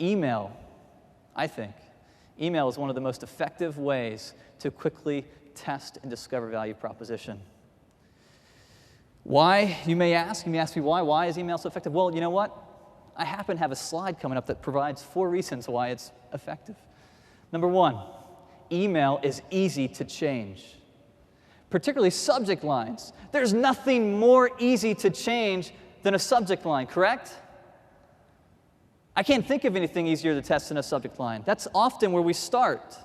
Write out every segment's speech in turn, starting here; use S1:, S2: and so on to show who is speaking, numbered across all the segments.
S1: Email, I think, email is one of the most effective ways to quickly test and discover value proposition. Why, you may ask? You may ask me why. Why is email so effective? Well, you know what? I happen to have a slide coming up that provides 4 reasons why it's effective. Number 1, email is easy to change, particularly subject lines. There's nothing more easy to change than a subject line, correct? I can't think of anything easier to test than a subject line. That's often where we start.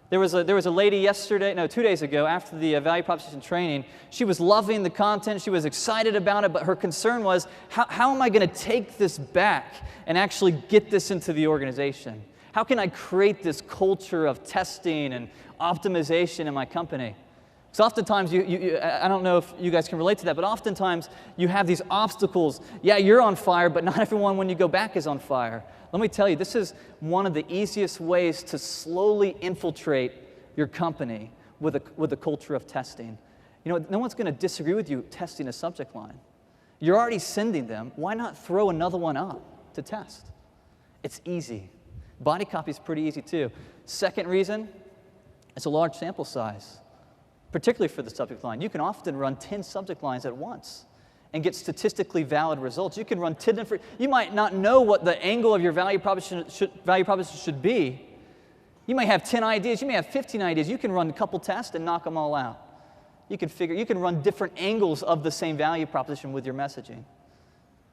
S1: There was a lady 2 days ago, after the value proposition training. She was loving the content. She was excited about it, but her concern was, how am I going to take this back and actually get this into the organization? How can I create this culture of testing and optimization in my company? So oftentimes, I don't know if you guys can relate to that, but oftentimes you have these obstacles. Yeah, you're on fire, but not everyone when you go back is on fire. Let me tell you, this is one of the easiest ways to slowly infiltrate your company with a culture of testing. You know, no one's going to disagree with you testing a subject line. You're already sending them. Why not throw another one up to test? It's easy. Body copy is pretty easy too. Second reason, it's a large sample size, particularly for the subject line. You can often run 10 subject lines at once and get statistically valid results. You can run 10 different, you might not know what the angle of your value proposition should be. You might have 10 ideas, you may have 15 ideas. You can run a couple tests and knock them all out. You can run different angles of the same value proposition with your messaging.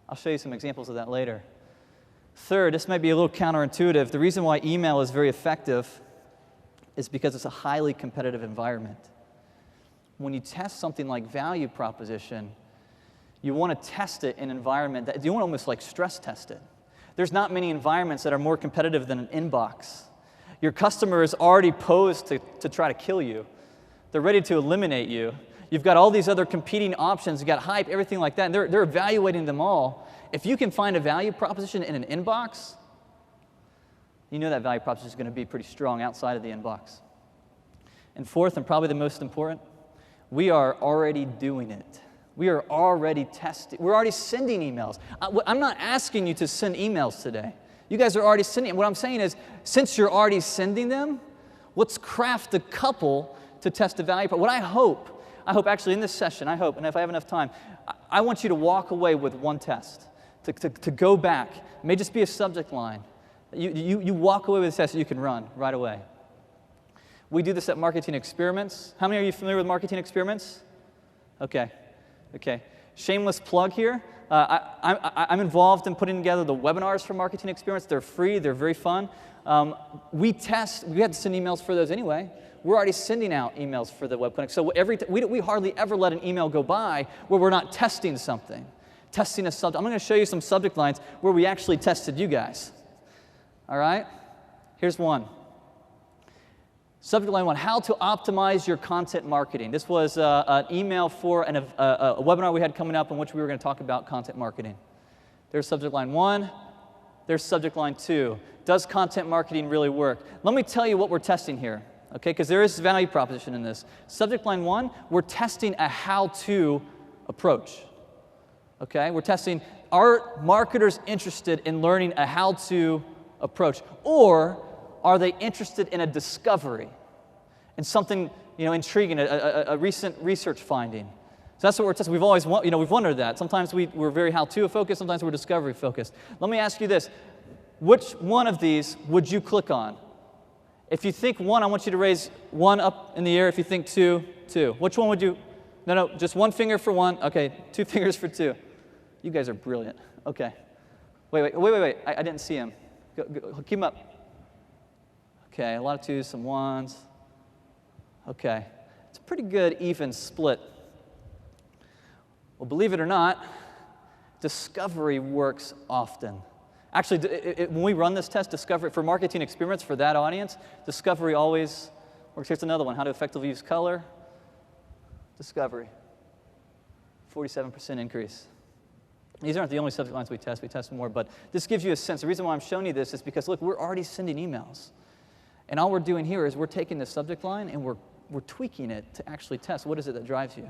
S1: I'll show you some examples of that later. Third, this might be a little counterintuitive. The reason why email is very effective is because it's a highly competitive environment. When you test something like value proposition, you want to test it in an environment that you want to almost like stress test it. There's not many environments that are more competitive than an inbox. Your customer is already posed to try to kill you. They're ready to eliminate you. You've got all these other competing options. You've got hype, everything like that, and they're evaluating them all. If you can find a value proposition in an inbox, you know that value proposition is going to be pretty strong outside of the inbox. And fourth, and probably the most important, we are already doing it. We are already testing. We're already sending emails. I'm not asking you to send emails today. You guys are already sending. What I'm saying is, since you're already sending them, let's craft a couple to test the value. What I hope actually in this session, and if I have enough time, I want you to walk away with one test, to go back. It may just be a subject line. You walk away with a test that you can run right away. We do this at Marketing Experiments. How many are you familiar with Marketing Experiments? Okay. Shameless plug here. I'm involved in putting together the webinars for Marketing Experiments. They're free. They're very fun. We had to send emails for those anyway. We're already sending out emails for the web clinic. So we hardly ever let an email go by where we're not testing something, testing a subject. I'm going to show you some subject lines where we actually tested you guys. All right? Here's one. Subject line 1, how to optimize your content marketing. This was an email for a webinar we had coming up in which we were going to talk about content marketing. There's subject line 1. There's subject line 2. Does content marketing really work? Let me tell you what we're testing here, okay? Because there is value proposition in this. Subject line 1, we're testing a how-to approach, okay? We're testing, are marketers interested in learning a how-to approach? Or are they interested in a discovery, in something intriguing, a recent research finding? So that's what we're testing. We've always we've wondered that. Sometimes we're very how-to focused. Sometimes we're discovery focused. Let me ask you this: which one of these would you click on? If you think 1, I want you to raise 1 up in the air. If you think 2, 2. Which one would you? No, just 1 finger for 1. Okay, 2 fingers for 2. You guys are brilliant. Okay. Wait. I didn't see him. Go, keep him up. Okay, a lot of 2s, some 1s. Okay, it's a pretty good even split. Well, believe it or not, discovery works often. Actually, when we run this test, discovery for Marketing Experiments for that audience, discovery always works. Here's another one: how to effectively use color. Discovery, 47% increase. These aren't the only subject lines we test more, but this gives you a sense. The reason why I'm showing you this is because, look, we're already sending emails. And all we're doing here is we're taking the subject line and we're tweaking it to actually test what is it that drives you.